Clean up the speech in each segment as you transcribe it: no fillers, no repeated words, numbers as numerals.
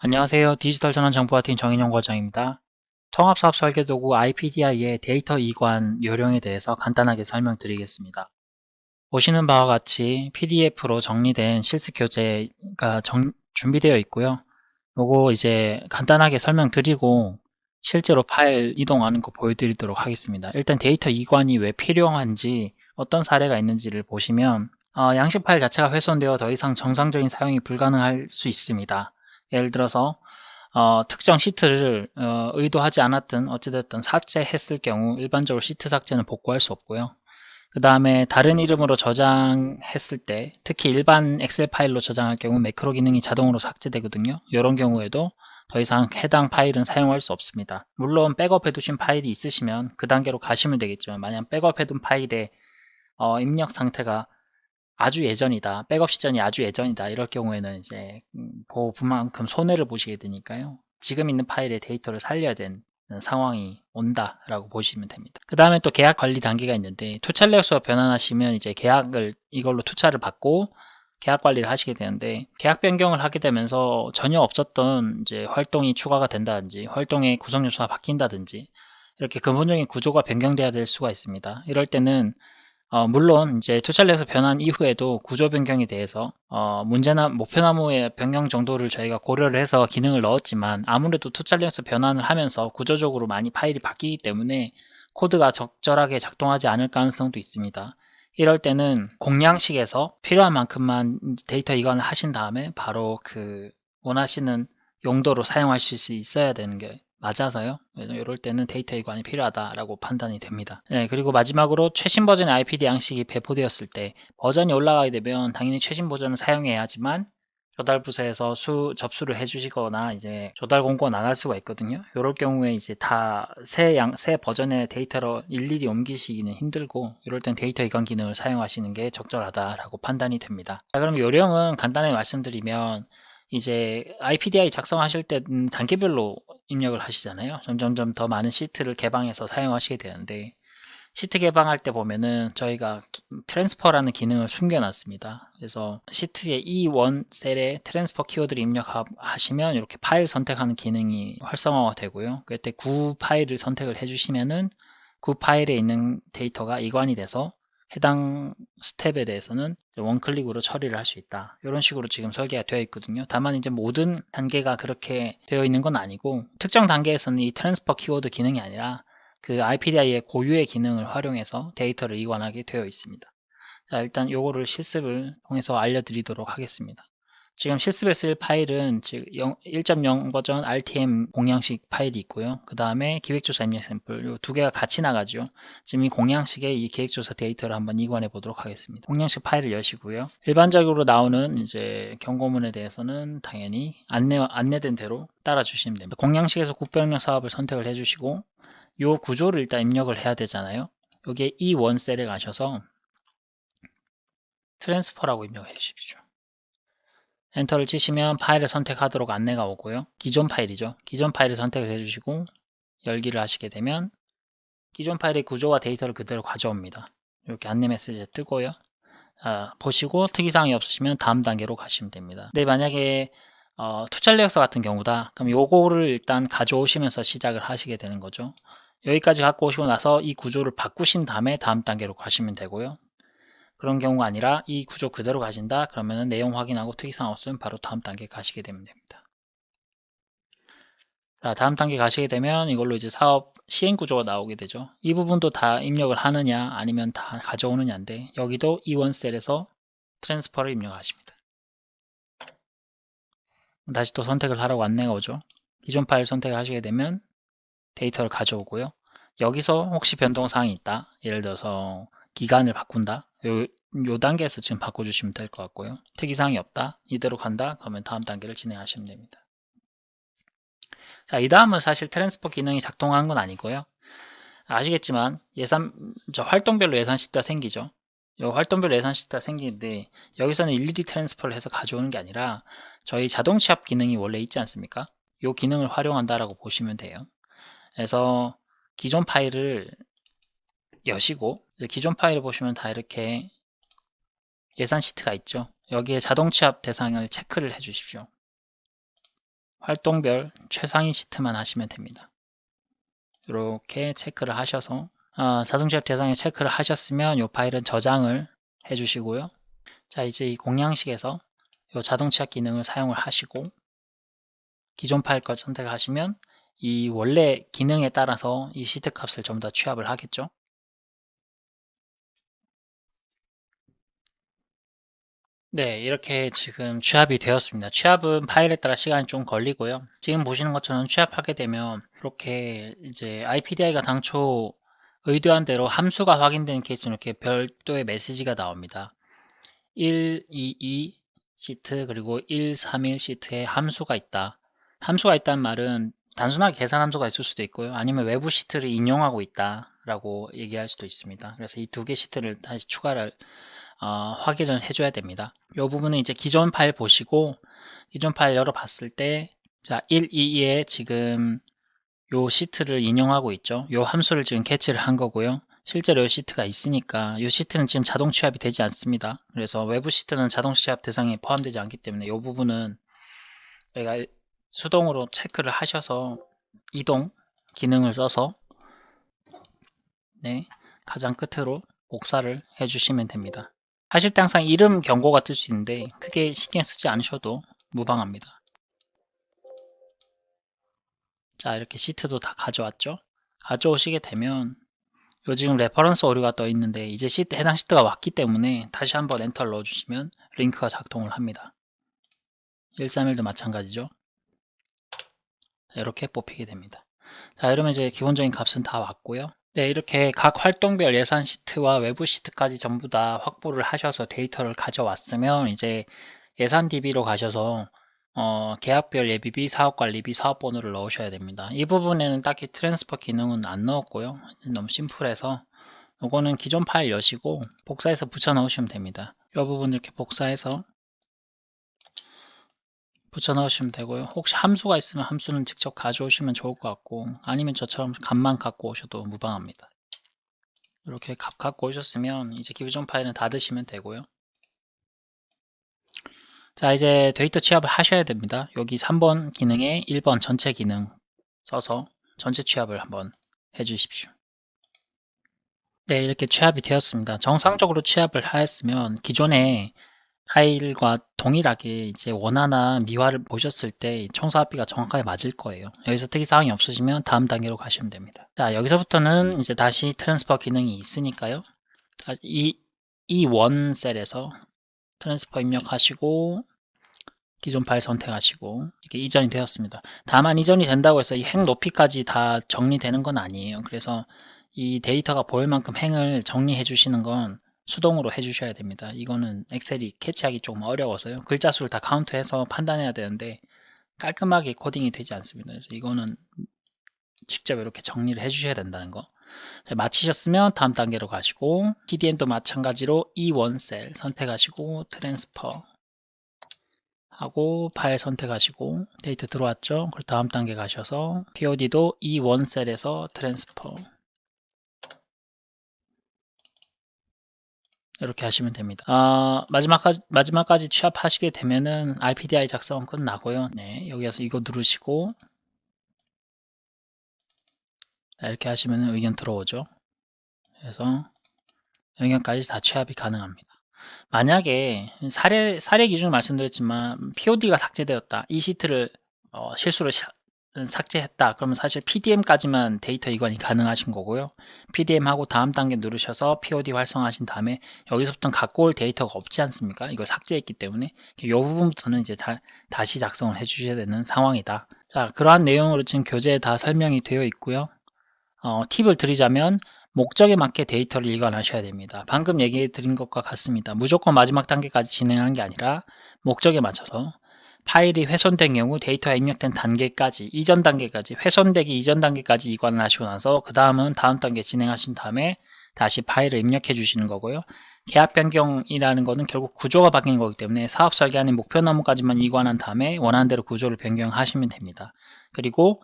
안녕하세요. 디지털 전환 정보화팀 정인용 과장입니다. 통합사업 설계도구 IPDI의 데이터 이관 요령에 대해서 간단하게 설명드리겠습니다. 보시는 바와 같이 PDF로 정리된 실습 교재가 준비되어 있고요. 요거 이제 간단하게 설명드리고 실제로 파일 이동하는 거 보여드리도록 하겠습니다. 일단 데이터 이관이 왜 필요한지 어떤 사례가 있는지를 보시면 양식 파일 자체가 훼손되어 더 이상 정상적인 사용이 불가능할 수 있습니다. 예를 들어서 특정 시트를 의도하지 않았든 어찌됐든 삭제했을 경우 일반적으로 시트 삭제는 복구할 수 없고요. 그 다음에 다른 이름으로 저장했을 때 특히 일반 엑셀 파일로 저장할 경우 매크로 기능이 자동으로 삭제되거든요. 이런 경우에도 더 이상 해당 파일은 사용할 수 없습니다. 물론 백업해 두신 파일이 있으시면 그 단계로 가시면 되겠지만 만약 백업해 둔 파일의 입력 상태가 아주 예전이다, 백업 시점이 아주 예전이다 이럴 경우에는 이제 그만큼 손해를 보시게 되니까요. 지금 있는 파일의 데이터를 살려야 되는 상황이 온다라고 보시면 됩니다. 그 다음에 또 계약 관리 단계가 있는데 투차 내역수가 변환하시면 이제 계약을 이걸로 투차를 받고 계약 관리를 하시게 되는데 계약 변경을 하게 되면서 전혀 없었던 이제 활동이 추가가 된다든지 활동의 구성 요소가 바뀐다든지 이렇게 근본적인 구조가 변경돼야 될 수가 있습니다. 이럴 때는 물론 이제 투찰렉에서 변환 이후에도 구조 변경에 대해서 문제나 목표나무의 변경 정도를 저희가 고려를 해서 기능을 넣었지만 아무래도 투찰렉에서 변환을 하면서 구조적으로 많이 파일이 바뀌기 때문에 코드가 적절하게 작동하지 않을 가능성도 있습니다. 이럴 때는 공량식에서 필요한 만큼만 데이터 이관을 하신 다음에 바로 그 원하시는 용도로 사용하실 수 있어야 되는 게 맞아서요. 이럴 때는 데이터 이관이 필요하다라고 판단이 됩니다. 네, 그리고 마지막으로 최신 버전의 IPD 양식이 배포되었을 때 버전이 올라가게 되면 당연히 최신 버전을 사용해야 하지만 조달 부서에서 접수를 해주시거나 이제 조달 공고가 나갈 수가 있거든요. 이럴 경우에 이제 다 새 버전의 데이터로 일일이 옮기시기는 힘들고 이럴 땐 데이터 이관 기능을 사용하시는 게 적절하다라고 판단이 됩니다. 자, 그럼 요령은 간단하게 말씀드리면 이제 IPDI 작성하실 때 단계별로 입력을 하시잖아요. 점점점 더 많은 시트를 개방해서 사용하시게 되는데 시트 개방할 때 보면은 저희가 트랜스퍼라는 기능을 숨겨놨습니다. 그래서 시트의 E1 셀에 트랜스퍼 키워드를 입력하시면 이렇게 파일 선택하는 기능이 활성화가 되고요. 그때 구 파일을 선택을 해주시면은 구 파일에 있는 데이터가 이관이 돼서 해당 스텝에 대해서는 원클릭으로 처리를 할 수 있다. 이런 식으로 지금 설계가 되어 있거든요. 다만 이제 모든 단계가 그렇게 되어 있는 건 아니고 특정 단계에서는 이 트랜스퍼 키워드 기능이 아니라 그 IPDI의 고유의 기능을 활용해서 데이터를 이관하게 되어 있습니다. 자, 일단 요거를 실습을 통해서 알려드리도록 하겠습니다. 지금 실습에 쓸 파일은 1.0 버전 RTM 공양식 파일이 있고요. 그 다음에 기획조사 입력 샘플 요 두 개가 같이 나가죠. 지금 이 공양식에 이 계획조사 데이터를 한번 이관해 보도록 하겠습니다. 공양식 파일을 여시고요. 일반적으로 나오는 이제 경고문에 대해서는 당연히 안내된 대로 따라 주시면 됩니다. 공양식에서 국별명 사업을 선택을 해주시고 요 구조를 일단 입력을 해야 되잖아요. 여기에 E1 셀에 가셔서 트랜스퍼라고 입력해 주십시오. 엔터를 치시면 파일을 선택하도록 안내가 오고요. 기존 파일이죠. 기존 파일을 선택을 해주시고 열기를 하시게 되면 기존 파일의 구조와 데이터를 그대로 가져옵니다. 이렇게 안내 메시지가 뜨고요. 보시고 특이사항이 없으시면 다음 단계로 가시면 됩니다. 근데 만약에 투찰 내역서 같은 경우다. 그럼 요거를 일단 가져오시면서 시작을 하시게 되는 거죠. 여기까지 갖고 오시고 나서 이 구조를 바꾸신 다음에 다음 단계로 가시면 되고요. 그런 경우가 아니라 이 구조 그대로 가신다 그러면 내용 확인하고 특이사항 없으면 바로 다음 단계 가시게 되면 됩니다. 자, 다음 단계 가시게 되면 이걸로 이제 사업 시행 구조가 나오게 되죠. 이 부분도 다 입력을 하느냐 아니면 다 가져오느냐인데 여기도 E1 셀에서 트랜스퍼를 입력하십니다. 다시 또 선택을 하라고 안내가 오죠. 기존 파일 선택을 하시게 되면 데이터를 가져오고요. 여기서 혹시 변동사항이 있다. 예를 들어서 기간을 바꾼다. 요 단계에서 지금 바꿔주시면 될 것 같고요. 특이사항이 없다. 이대로 간다. 그러면 다음 단계를 진행하시면 됩니다. 자, 이 다음은 사실 트랜스퍼 기능이 작동한 건 아니고요. 아시겠지만 활동별로 예산 시트가 생기죠. 요 활동별로 예산 시트가 생기는데 여기서는 일일이 트랜스퍼를 해서 가져오는 게 아니라 저희 자동 취합 기능이 원래 있지 않습니까? 요 기능을 활용한다라고 보시면 돼요. 그래서 기존 파일을 여시고 기존 파일을 보시면 다 이렇게 예산 시트가 있죠. 여기에 자동 취합 대상을 체크를 해 주십시오. 활동별 최상위 시트만 하시면 됩니다. 이렇게 체크를 하셔서 자동 취합 대상에 체크를 하셨으면 이 파일은 저장을 해주시고요. 자, 이제 이 공량식에서 이 자동 취합 기능을 사용을 하시고 기존 파일 걸 선택하시면 이 원래 기능에 따라서 이 시트 값을 전부 다 취합을 하겠죠. 네, 이렇게 지금 취합이 되었습니다. 취합은 파일에 따라 시간이 좀 걸리고요. 지금 보시는 것처럼 취합하게 되면 이렇게 이제 IPDI가 당초 의도한 대로 함수가 확인되는 케이스는 이렇게 별도의 메시지가 나옵니다. 122 시트 그리고 131 시트에 함수가 있다. 함수가 있다는 말은 단순하게 계산 함수가 있을 수도 있고요. 아니면 외부 시트를 인용하고 있다 라고 얘기할 수도 있습니다. 그래서 이 두 개 시트를 다시 추가를 확인을 해줘야 됩니다. 이 부분은 이제 기존 파일 보시고 기존 파일 열어봤을 때 자 122에 지금 요 시트를 인용하고 있죠. 요 함수를 지금 캐치를 한 거고요. 실제로 이 시트가 있으니까 이 시트는 지금 자동 취합이 되지 않습니다. 그래서 외부 시트는 자동 취합 대상에 포함되지 않기 때문에 이 부분은 저희가 수동으로 체크를 하셔서 이동 기능을 써서 네, 가장 끝으로 복사를 해주시면 됩니다. 하실 때 항상 이름 경고가 뜰 수 있는데 크게 신경 쓰지 않으셔도 무방합니다. 자, 이렇게 시트도 다 가져왔죠. 가져오시게 되면 요 지금 레퍼런스 오류가 떠 있는데 이제 시트, 해당 시트가 왔기 때문에 다시 한번 엔터를 넣어주시면 링크가 작동을 합니다. 131도 마찬가지죠. 자, 이렇게 뽑히게 됩니다. 자, 이러면 이제 기본적인 값은 다 왔고요. 네, 이렇게 각 활동별 예산 시트와 외부 시트까지 전부 다 확보를 하셔서 데이터를 가져왔으면 이제 예산 DB로 가셔서 계약별 예비비, 사업관리비, 사업번호를 넣으셔야 됩니다. 이 부분에는 딱히 트랜스퍼 기능은 안 넣었고요. 너무 심플해서 요거는 기존 파일 여시고 복사해서 붙여 넣으시면 됩니다. 이 부분 이렇게 복사해서 붙여 넣으시면 되고요. 혹시 함수가 있으면 함수는 직접 가져오시면 좋을 것 같고 아니면 저처럼 값만 갖고 오셔도 무방합니다. 이렇게 값 갖고 오셨으면 이제 기존 파일은 닫으시면 되고요. 자, 이제 데이터 취합을 하셔야 됩니다. 여기 3번 기능에 1번 전체 기능 써서 전체 취합을 한번 해주십시오. 네, 이렇게 취합이 되었습니다. 정상적으로 취합을 하였으면 기존에 파일과 동일하게 이제 원화나 미화를 보셨을 때 청소합비가 정확하게 맞을 거예요. 여기서 특이사항이 없으시면 다음 단계로 가시면 됩니다. 자, 여기서부터는 이제 다시 트랜스퍼 기능이 있으니까요. 이 원 셀에서 트랜스퍼 입력하시고 기존 파일 선택하시고 이게 이전이 되었습니다. 다만 이전이 된다고 해서 이 행 높이까지 다 정리되는 건 아니에요. 그래서 이 데이터가 보일 만큼 행을 정리해 주시는 건 수동으로 해주셔야 됩니다. 이거는 엑셀이 캐치하기 조금 어려워서요. 글자 수를 다 카운트해서 판단해야 되는데 깔끔하게 코딩이 되지 않습니다. 그래서 이거는 직접 이렇게 정리를 해주셔야 된다는 거. 자, 마치셨으면 다음 단계로 가시고 PDN도 마찬가지로 이 원셀 선택하시고 트랜스퍼 하고 파일 선택하시고 데이터 들어왔죠? 그리고 다음 단계 가셔서 POD도 이 원셀에서 트랜스퍼 이렇게 하시면 됩니다. 마지막까지 취합하시게 되면은 IPDI 작성은 끝나고요. 네, 여기서 이거 누르시고 이렇게 하시면 의견 들어오죠. 그래서 의견까지 다 취합이 가능합니다. 만약에 사례 기준을 말씀드렸지만 POD가 삭제되었다. 이 시트를 실수로 삭제했다. 그러면 사실 PDM까지만 데이터 이관이 가능하신 거고요. PDM하고 다음 단계 누르셔서 POD 활성화하신 다음에 여기서부터는 갖고 올 데이터가 없지 않습니까? 이걸 삭제했기 때문에 이 부분부터는 이제 다시 작성을 해 주셔야 되는 상황이다. 자, 그러한 내용으로 지금 교재에 다 설명이 되어 있고요. 팁을 드리자면 목적에 맞게 데이터를 일관하셔야 됩니다. 방금 얘기해 드린 것과 같습니다. 무조건 마지막 단계까지 진행하는 게 아니라 목적에 맞춰서 파일이 훼손된 경우 데이터가 입력된 단계까지 이전 단계까지 훼손되기 이전 단계까지 이관을 하시고 나서 그 다음은 다음 단계 진행하신 다음에 다시 파일을 입력해 주시는 거고요. 계약 변경이라는 거는 결국 구조가 바뀐 거기 때문에 사업 설계하는 목표 나무까지만 이관한 다음에 원하는 대로 구조를 변경하시면 됩니다. 그리고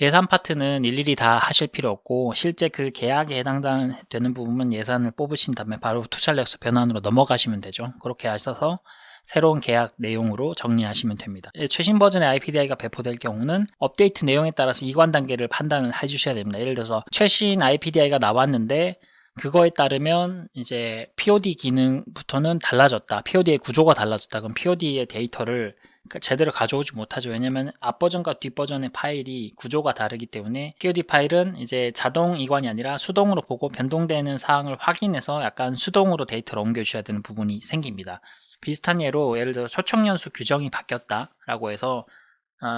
예산 파트는 일일이 다 하실 필요 없고 실제 그 계약에 해당되는 부분은 예산을 뽑으신 다음에 바로 투자 전략서 변환으로 넘어가시면 되죠. 그렇게 하셔서 새로운 계약 내용으로 정리하시면 됩니다. 최신 버전의 IPDI가 배포될 경우는 업데이트 내용에 따라서 이관 단계를 판단을 해주셔야 됩니다. 예를 들어서 최신 IPDI가 나왔는데 그거에 따르면 이제 POD 기능부터는 달라졌다. POD의 구조가 달라졌다. 그럼 POD의 데이터를 제대로 가져오지 못하죠. 왜냐면 앞 버전과 뒷 버전의 파일이 구조가 다르기 때문에 POD 파일은 이제 자동 이관이 아니라 수동으로 보고 변동되는 사항을 확인해서 약간 수동으로 데이터를 옮겨주셔야 되는 부분이 생깁니다. 비슷한 예로 예를 들어 초청연수 규정이 바뀌었다라고 해서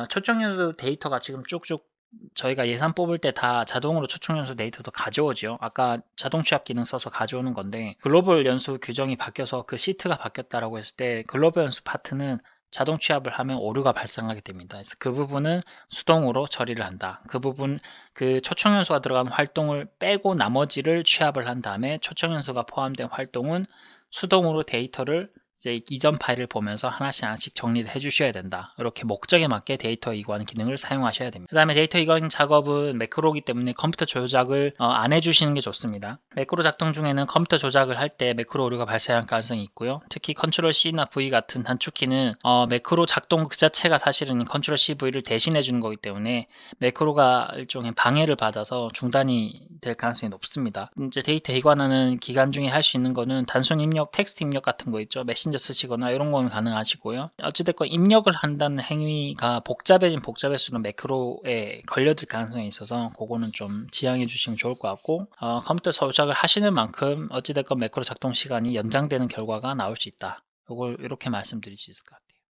초청연수 데이터가 지금 쭉쭉 저희가 예산 뽑을 때 다 자동으로 초청 연수 데이터도 가져오죠. 아까 자동 취합 기능 써서 가져오는 건데 글로벌 연수 규정이 바뀌어서 그 시트가 바뀌었다라고 했을 때 글로벌 연수 파트는 자동 취합을 하면 오류가 발생하게 됩니다. 그래서 그 부분은 수동으로 처리를 한다. 그 부분 그 초청 연수가 들어간 활동을 빼고 나머지를 취합을 한 다음에 초청 연수가 포함된 활동은 수동으로 데이터를 이제 이전 파일을 보면서 하나씩 정리를 해주셔야 된다. 이렇게 목적에 맞게 데이터 이관 기능을 사용하셔야 됩니다. 그 다음에 데이터 이관 작업은 매크로이기 때문에 컴퓨터 조작을 안 해주시는 게 좋습니다. 매크로 작동 중에는 컴퓨터 조작을 할 때 매크로 오류가 발생할 가능성이 있고요. 특히 컨트롤 C나 V 같은 단축키는 매크로 작동 그 자체가 사실은 컨트롤 C, V를 대신해 주는 거기 때문에 매크로가 일종의 방해를 받아서 중단이 될 가능성이 높습니다. 이제 데이터 이관하는 기간 중에 할 수 있는 거는 단순 입력, 텍스트 입력 같은 거 있죠. 메신저 쓰시거나 이런 건 가능하시고요. 어찌됐건 입력을 한다는 행위가 복잡해질수록 매크로에 걸려들 가능성이 있어서 그거는 좀 지양해 주시면 좋을 것 같고 컴퓨터 조작을 하시는 만큼 어찌됐건 매크로 작동 시간이 연장되는 결과가 나올 수 있다. 이걸 이렇게 말씀드릴 수 있을 것 같아요.